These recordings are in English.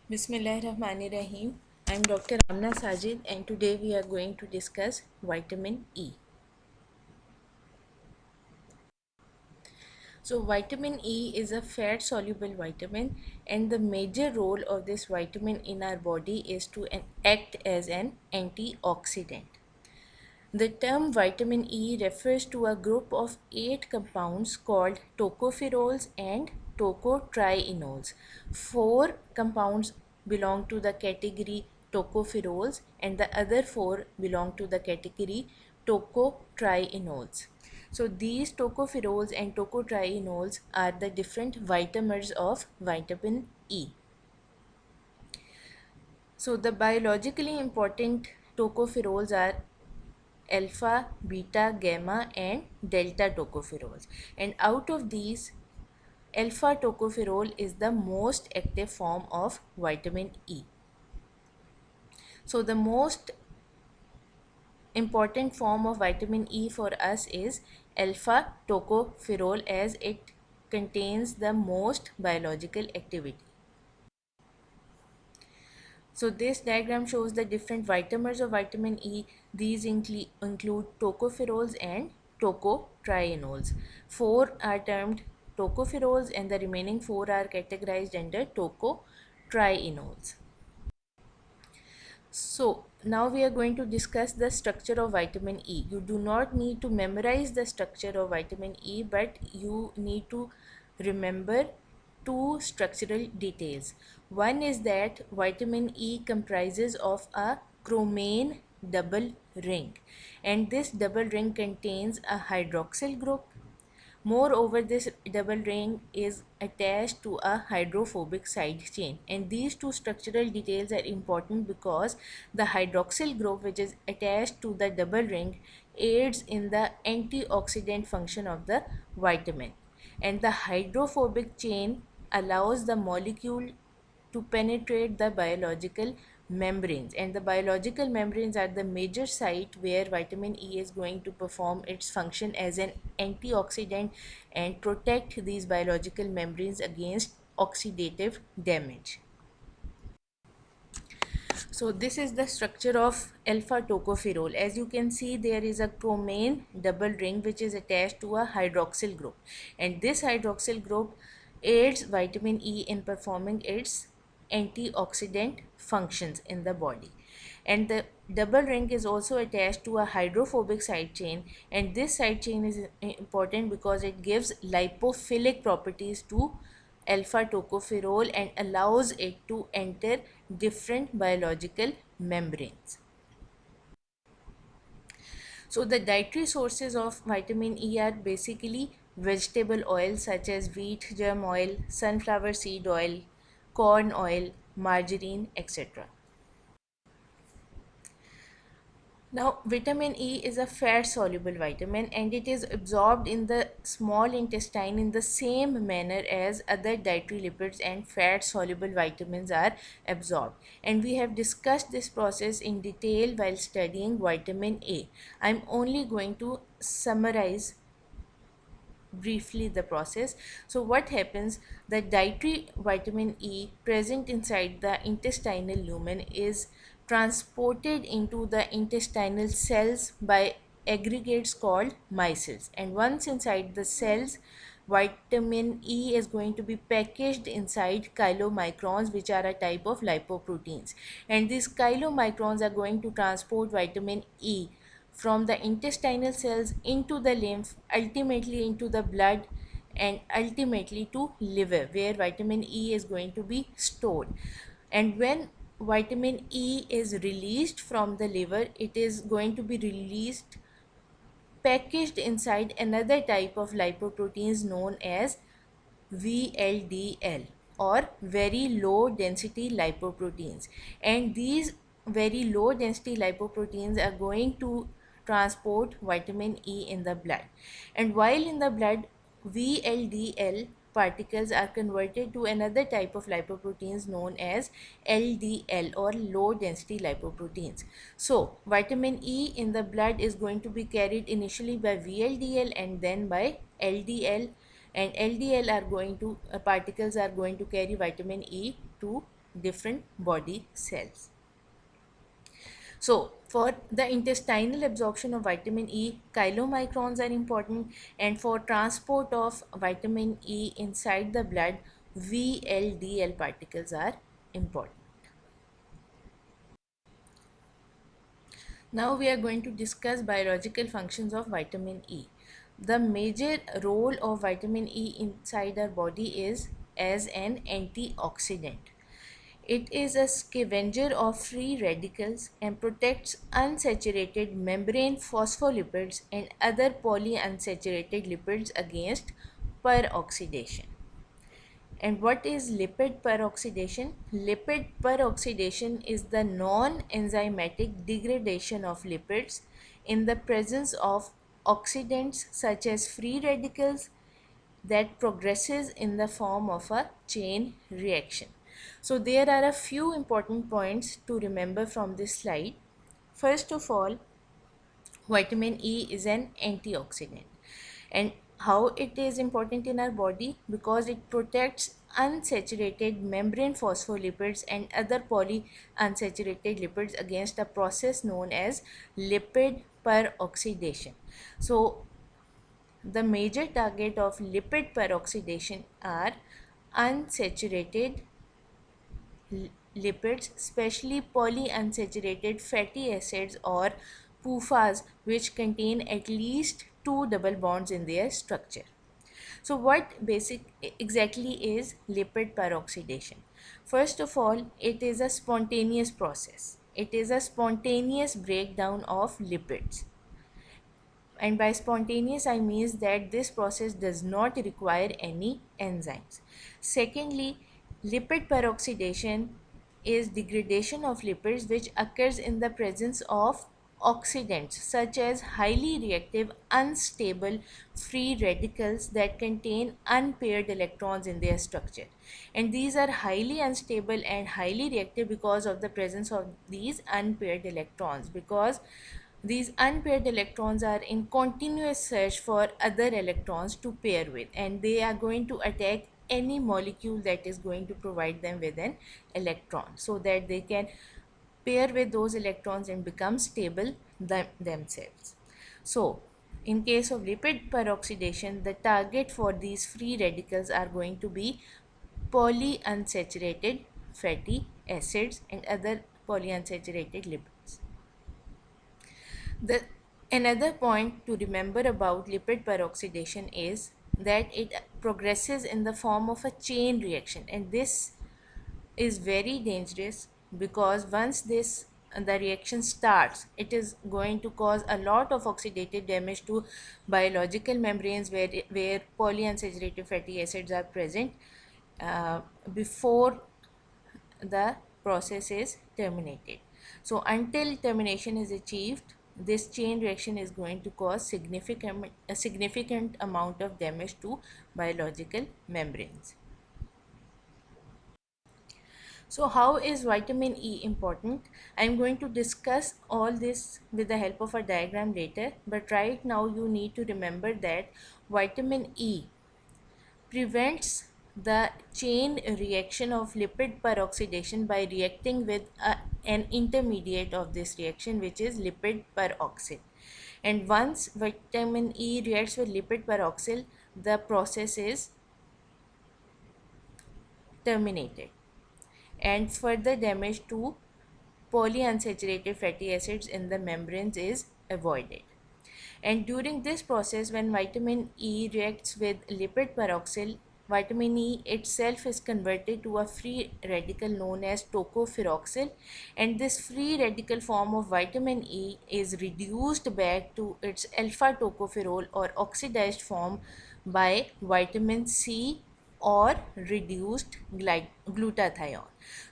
Bismillahirrahmanirrahim. I am Dr. Amna Sajid and today we are going to discuss vitamin E. So vitamin E is a fat soluble vitamin and the major role of this vitamin in our body is to act as an antioxidant. The term vitamin E refers to a group of 8 compounds called tocopherols and tocotrienols. 4 compounds belong to the category tocopherols and the other 4 belong to the category tocotrienols. So these tocopherols and tocotrienols are the different vitamins of vitamin E. So the biologically important tocopherols are alpha, beta, gamma, and delta tocopherols. And out of these, alpha tocopherol is the most active form of vitamin E. So, the most important form of vitamin E for us is alpha tocopherol as it contains the most biological activity. So this diagram shows the different vitamins of vitamin E. These include tocopherols and tocotrienols. 4 are termed tocopherols and the remaining 4 are categorized under tocotrienols. So now we are going to discuss the structure of vitamin E. You do not need to memorize the structure of vitamin E, but you need to remember two structural details. One is that vitamin E comprises of a chromane double ring, and this double ring contains a hydroxyl group. Moreover, this double ring is attached to a hydrophobic side chain, and these two structural details are important because the hydroxyl group, which is attached to the double ring, aids in the antioxidant function of the vitamin, and the hydrophobic chain allows the molecule to penetrate the biological membranes, and the biological membranes are the major site where vitamin E is going to perform its function as an antioxidant and protect these biological membranes against oxidative damage. So this is the structure of alpha tocopherol. As you can see, there is a chromane double ring which is attached to a hydroxyl group, and this hydroxyl group aids vitamin E in performing its antioxidant functions in the body. And the double ring is also attached to a hydrophobic side chain, and this side chain is important because it gives lipophilic properties to alpha tocopherol and allows it to enter different biological membranes. So the dietary sources of vitamin E are basically vegetable oils such as wheat germ oil, sunflower seed oil, corn oil, margarine, etc. Now, vitamin E is a fat soluble vitamin and it is absorbed in the small intestine in the same manner as other dietary lipids and fat soluble vitamins are absorbed. And we have discussed this process in detail while studying vitamin A. I'm only going to summarize briefly the process. So what happens, the dietary vitamin E present inside the intestinal lumen is transported into the intestinal cells by aggregates called micelles, and once inside the cells, vitamin E is going to be packaged inside chylomicrons, which are a type of lipoproteins, and these chylomicrons are going to transport vitamin E from the intestinal cells into the lymph, ultimately into the blood, and ultimately to liver, where vitamin E is going to be stored. And when vitamin E is released from the liver, it is going to be released packaged inside another type of lipoproteins known as VLDL, or very low density lipoproteins, and these very low density lipoproteins are going to transport vitamin E in the blood, and while in the blood, VLDL particles are converted to another type of lipoproteins known as LDL, or low density lipoproteins. So vitamin E in the blood is going to be carried initially by VLDL and then by LDL, and LDL are going to particles are going to carry vitamin E to different body cells. So, for the intestinal absorption of vitamin E, chylomicrons are important, and for transport of vitamin E inside the blood, VLDL particles are important. Now we are going to discuss biological functions of vitamin E. The major role of vitamin E inside our body is as an antioxidant. It is a scavenger of free radicals and protects unsaturated membrane phospholipids and other polyunsaturated lipids against peroxidation. And what is lipid peroxidation? Lipid peroxidation is the non enzymatic degradation of lipids in the presence of oxidants such as free radicals that progresses in the form of a chain reaction. So, there are a few important points to remember from this slide. First of all, vitamin E is an antioxidant. And how it is important in our body? Because it protects unsaturated membrane phospholipids and other polyunsaturated lipids against a process known as lipid peroxidation. So, the major target of lipid peroxidation are unsaturated lipids, especially polyunsaturated fatty acids or PUFAs, which contain at least two double bonds in their structure. So, what exactly is lipid peroxidation? First of all, it is a spontaneous process. It is a spontaneous breakdown of lipids, and by spontaneous I means that this process does not require any enzymes. Secondly, lipid peroxidation is degradation of lipids which occurs in the presence of oxidants such as highly reactive unstable free radicals that contain unpaired electrons in their structure, and these are highly unstable and highly reactive because of the presence of these unpaired electrons, because these unpaired electrons are in continuous search for other electrons to pair with, and they are going to attack any molecule that is going to provide them with an electron so that they can pair with those electrons and become stable themselves. So, in case of lipid peroxidation, the target for these free radicals are going to be polyunsaturated fatty acids and other polyunsaturated lipids. The another point to remember about lipid peroxidation is that it progresses in the form of a chain reaction, and this is very dangerous because once this the reaction starts, it is going to cause a lot of oxidative damage to biological membranes where polyunsaturated fatty acids are present before the process is terminated. So until termination is achieved, this chain reaction is going to cause a significant amount of damage to biological membranes. So how is vitamin E important? I am going to discuss all this with the help of a diagram later, but right now you need to remember that vitamin E prevents the chain reaction of lipid peroxidation by reacting with an intermediate of this reaction, which is lipid peroxide. And once vitamin E reacts with lipid peroxide, the process is terminated and further damage to polyunsaturated fatty acids in the membranes is avoided. And during this process, when vitamin E reacts with lipid peroxide, vitamin E itself is converted to a free radical known as tocopheroxyl, and this free radical form of vitamin E is reduced back to its alpha tocopherol or oxidized form by vitamin C or reduced glutathione.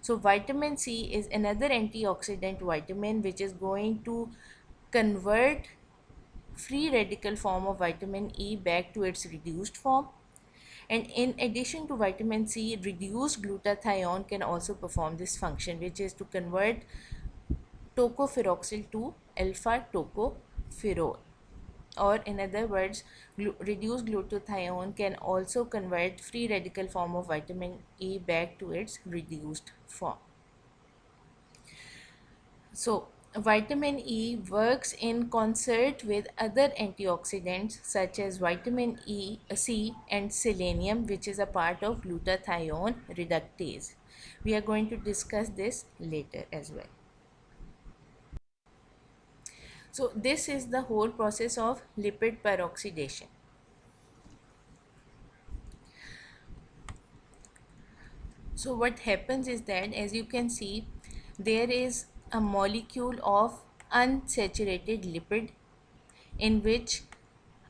So vitamin C is another antioxidant vitamin which is going to convert free radical form of vitamin E back to its reduced form. And in addition to vitamin C, reduced glutathione can also perform this function, which is to convert tocopheroxyl to alpha tocopherol. or in other words, reduced glutathione can also convert free radical form of vitamin E back to its reduced form. So, vitamin E works in concert with other antioxidants such as vitamin C, and selenium, which is a part of glutathione reductase. We are going to discuss this later as well. So, this is the whole process of lipid peroxidation. So, what happens is that, as you can see, there is a molecule of unsaturated lipid in which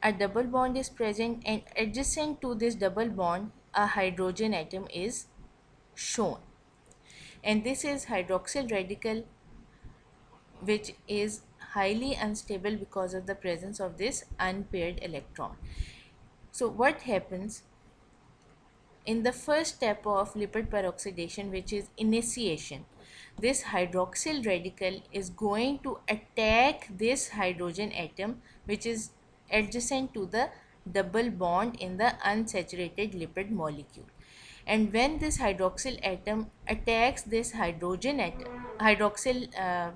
a double bond is present, and adjacent to this double bond a hydrogen atom is shown, and this is hydroxyl radical, which is highly unstable because of the presence of this unpaired electron. So what happens in the first step of lipid peroxidation, which is initiation, this hydroxyl radical is going to attack this hydrogen atom which is adjacent to the double bond in the unsaturated lipid molecule. And when this hydroxyl atom attacks this hydrogen atom, hydroxyl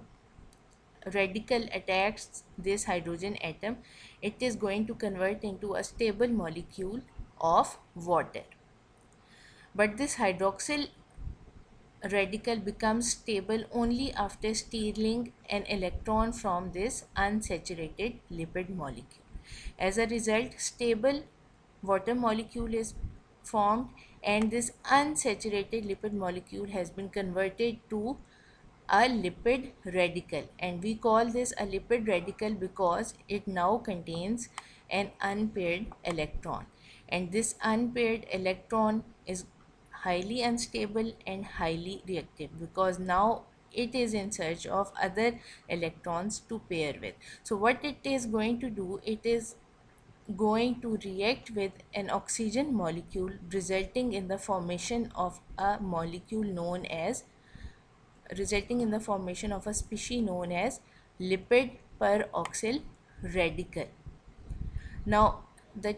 radical attacks this hydrogen atom, it is going to convert into a stable molecule of water. But this hydroxyl radical becomes stable only after stealing an electron from this unsaturated lipid molecule. As a result, stable water molecule is formed, and this unsaturated lipid molecule has been converted to a lipid radical, and we call this a lipid radical because it now contains an unpaired electron, and this unpaired electron is highly unstable and highly reactive because now it is in search of other electrons to pair with. So what it is going to do, it is going to react with an oxygen molecule, resulting in the formation of a molecule known as resulting in the formation of a species known as lipid peroxyl radical. Now, the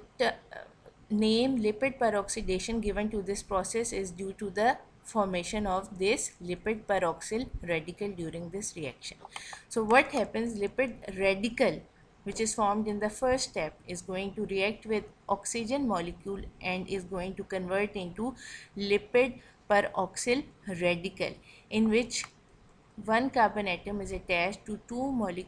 name lipid peroxidation given to this process is due to the formation of this lipid peroxyl radical during this reaction. So, what happens? Lipid radical, which is formed in the first step, is going to react with oxygen molecule and is going to convert into lipid peroxyl radical, in which one carbon atom is attached to two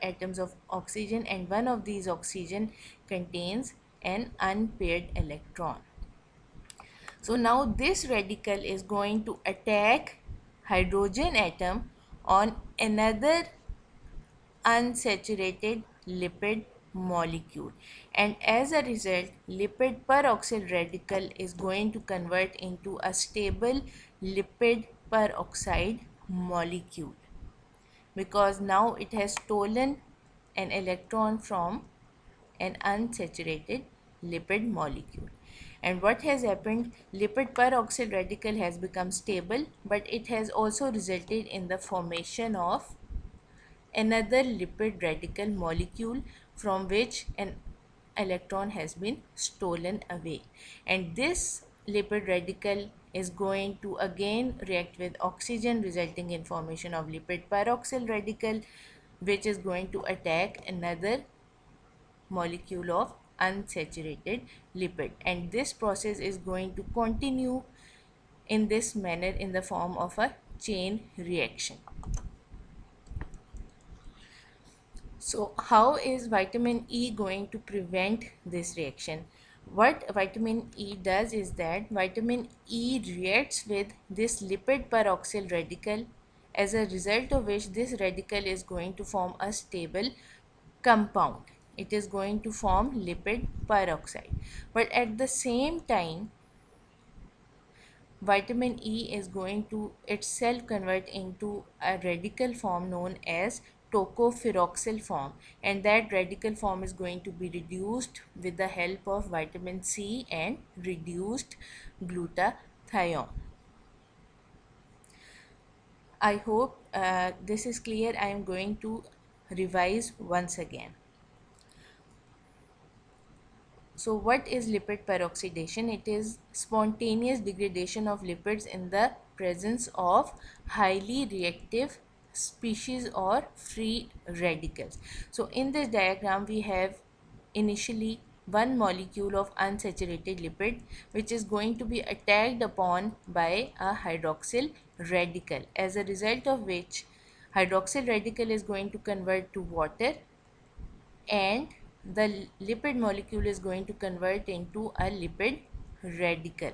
atoms of oxygen, and one of these oxygen contains an unpaired electron. So now this radical is going to attack hydrogen atom on another unsaturated lipid molecule, and as a result lipid peroxyl radical is going to convert into a stable lipid peroxide molecule because now it has stolen an electron from an unsaturated lipid molecule. And what has happened? Lipid peroxyl radical has become stable, but it has also resulted in the formation of another lipid radical molecule from which an electron has been stolen away. And this lipid radical is going to again react with oxygen, resulting in formation of lipid peroxyl radical, which is going to attack another molecule of unsaturated lipid, and this process is going to continue in this manner in the form of a chain reaction. So how is vitamin E going to prevent this reaction? What vitamin E does is that vitamin E reacts with this lipid peroxyl radical, as a result of which this radical is going to form a stable compound. It is going to form lipid peroxide. But at the same time, vitamin E is going to itself convert into a radical form known as tocopheroxyl form, and that radical form is going to be reduced with the help of vitamin C and reduced glutathione. I hope this is clear. I am going to revise once again. So what is lipid peroxidation? It is spontaneous degradation of lipids in the presence of highly reactive species or free radicals. So in this diagram we have initially one molecule of unsaturated lipid which is going to be attacked upon by a hydroxyl radical, as a result of which hydroxyl radical is going to convert to water and the lipid molecule is going to convert into a lipid radical,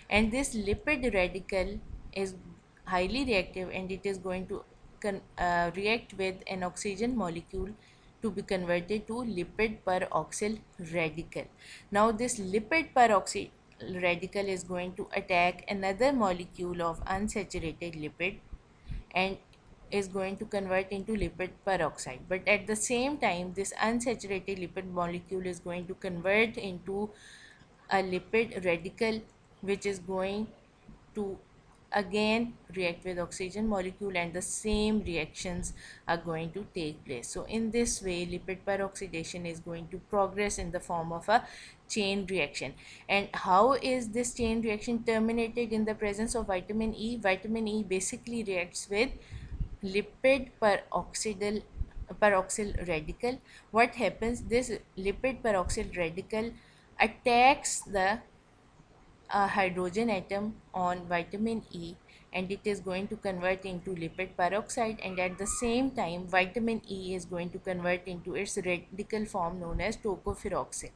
and this lipid radical is highly reactive and it is going to react with an oxygen molecule to be converted to lipid peroxyl radical. Now this lipid peroxyl radical is going to attack another molecule of unsaturated lipid and is going to convert into lipid peroxide, but at the same time this unsaturated lipid molecule is going to convert into a lipid radical which is going to again react with oxygen molecule, and the same reactions are going to take place. So in this way lipid peroxidation is going to progress in the form of a chain reaction. And how is this chain reaction terminated in the presence of vitamin E? Vitamin E basically reacts with lipid peroxyl radical. What happens, this lipid peroxyl radical attacks the hydrogen atom on vitamin E, and it is going to convert into lipid peroxide, and at the same time vitamin E is going to convert into its radical form known as tocopheroxil,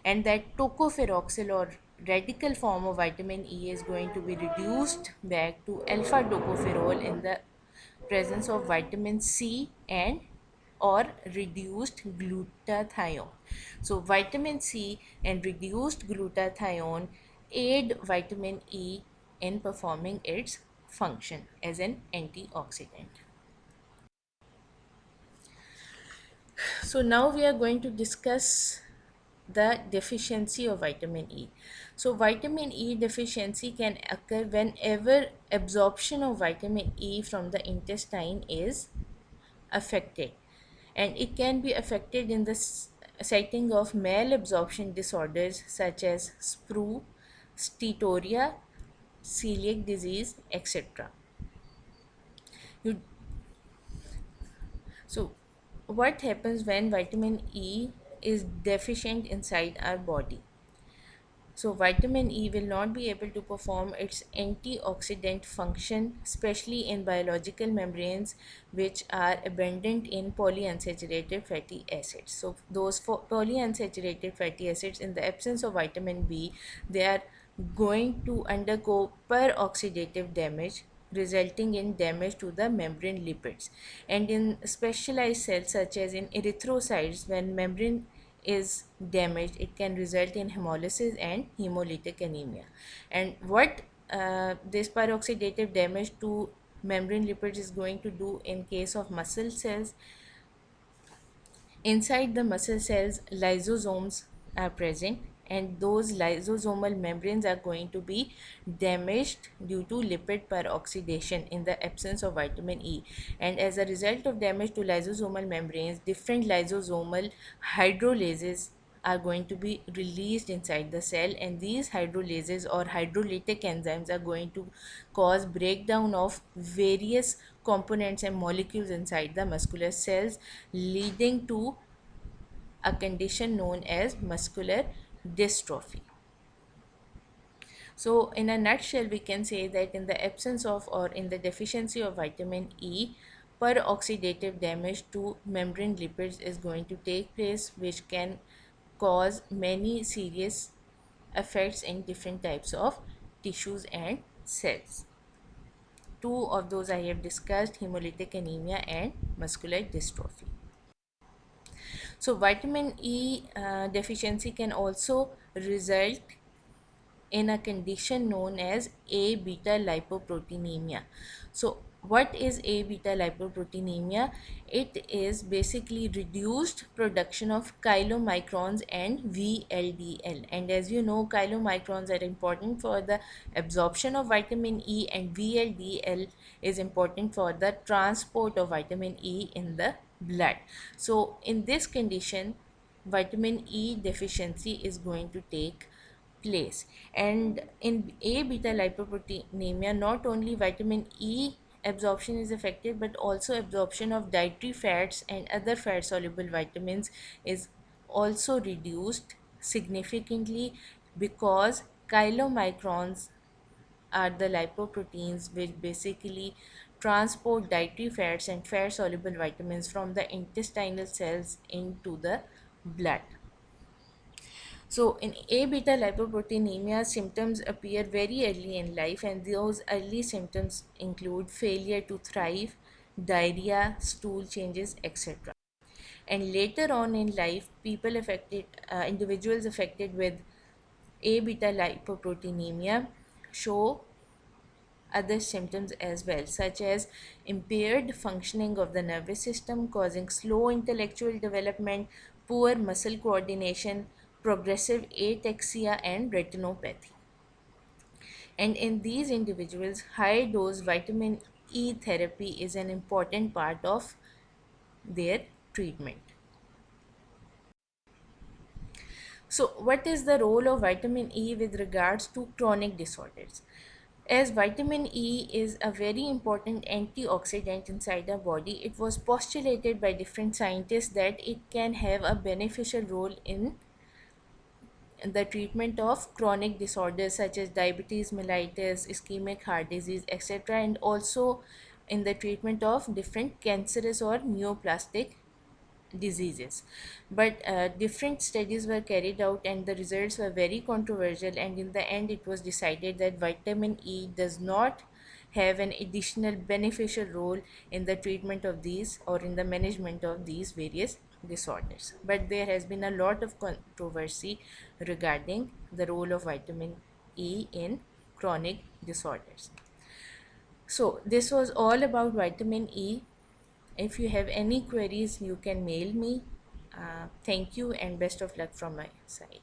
and that tocopheroxil or radical form of vitamin E is going to be reduced back to alpha tocopherol in the presence of vitamin C and or reduced glutathione. So vitamin C and reduced glutathione aid vitamin E in performing its function as an antioxidant. So now we are going to discuss the deficiency of vitamin E. So vitamin E deficiency can occur whenever absorption of vitamin E from the intestine is affected, and it can be affected in the setting of malabsorption disorders such as sprue, steatoria, celiac disease, etc. You, so what happens when vitamin E is deficient inside our body? So, vitamin E will not be able to perform its antioxidant function, especially in biological membranes which are abundant in polyunsaturated fatty acids. So, those polyunsaturated fatty acids, in the absence of vitamin B, they are going to undergo peroxidative damage, resulting in damage to the membrane lipids. And in specialized cells such as in erythrocytes, when membrane is damaged, it can result in hemolysis and hemolytic anemia. And what this peroxidative damage to membrane lipids is going to do in case of muscle cells? Inside the muscle cells, lysosomes are present, and those lysosomal membranes are going to be damaged due to lipid peroxidation in the absence of vitamin E. And as a result of damage to lysosomal membranes, different lysosomal hydrolases are going to be released inside the cell, and these hydrolases or hydrolytic enzymes are going to cause breakdown of various components and molecules inside the muscular cells, leading to a condition known as muscular dystrophy. So, in a nutshell, we can say that in the absence of or in the deficiency of vitamin E, peroxidative damage to membrane lipids is going to take place, which can cause many serious effects in different types of tissues and cells. Two of those I have discussed: hemolytic anemia and muscular dystrophy. So, vitamin E deficiency can also result in a condition known as A beta lipoproteinemia. So, what is A beta lipoproteinemia? It is basically reduced production of chylomicrons and VLDL. And as you know, chylomicrons are important for the absorption of vitamin E, and VLDL is important for the transport of vitamin E in the blood. So, in this condition, vitamin E deficiency is going to take place. And in A beta lipoproteinemia, not only vitamin E absorption is affected, but also absorption of dietary fats and other fat soluble vitamins is also reduced significantly, because chylomicrons are the lipoproteins which basically transport dietary fats and fat soluble vitamins from the intestinal cells into the blood. So, in A beta lipoproteinemia, symptoms appear very early in life, and those early symptoms include failure to thrive, diarrhea, stool changes, etc. And later on in life, individuals affected with A beta lipoproteinemia show other symptoms as well, such as impaired functioning of the nervous system, causing slow intellectual development, poor muscle coordination, progressive ataxia, and retinopathy. And in these individuals, high dose vitamin E therapy is an important part of their treatment. So, what is the role of vitamin E with regards to chronic disorders? As vitamin E is a very important antioxidant inside our body, it was postulated by different scientists that it can have a beneficial role in the treatment of chronic disorders such as diabetes mellitus, ischemic heart disease, etc., and also in the treatment of different cancerous or neoplastic diseases. But different studies were carried out and the results were very controversial, and in the end it was decided that vitamin E does not have an additional beneficial role in the treatment of these or in the management of these various disorders. But there has been a lot of controversy regarding the role of vitamin E in chronic disorders. So this was all about vitamin E. If you have any queries, you can mail me. Thank you and best of luck from my side.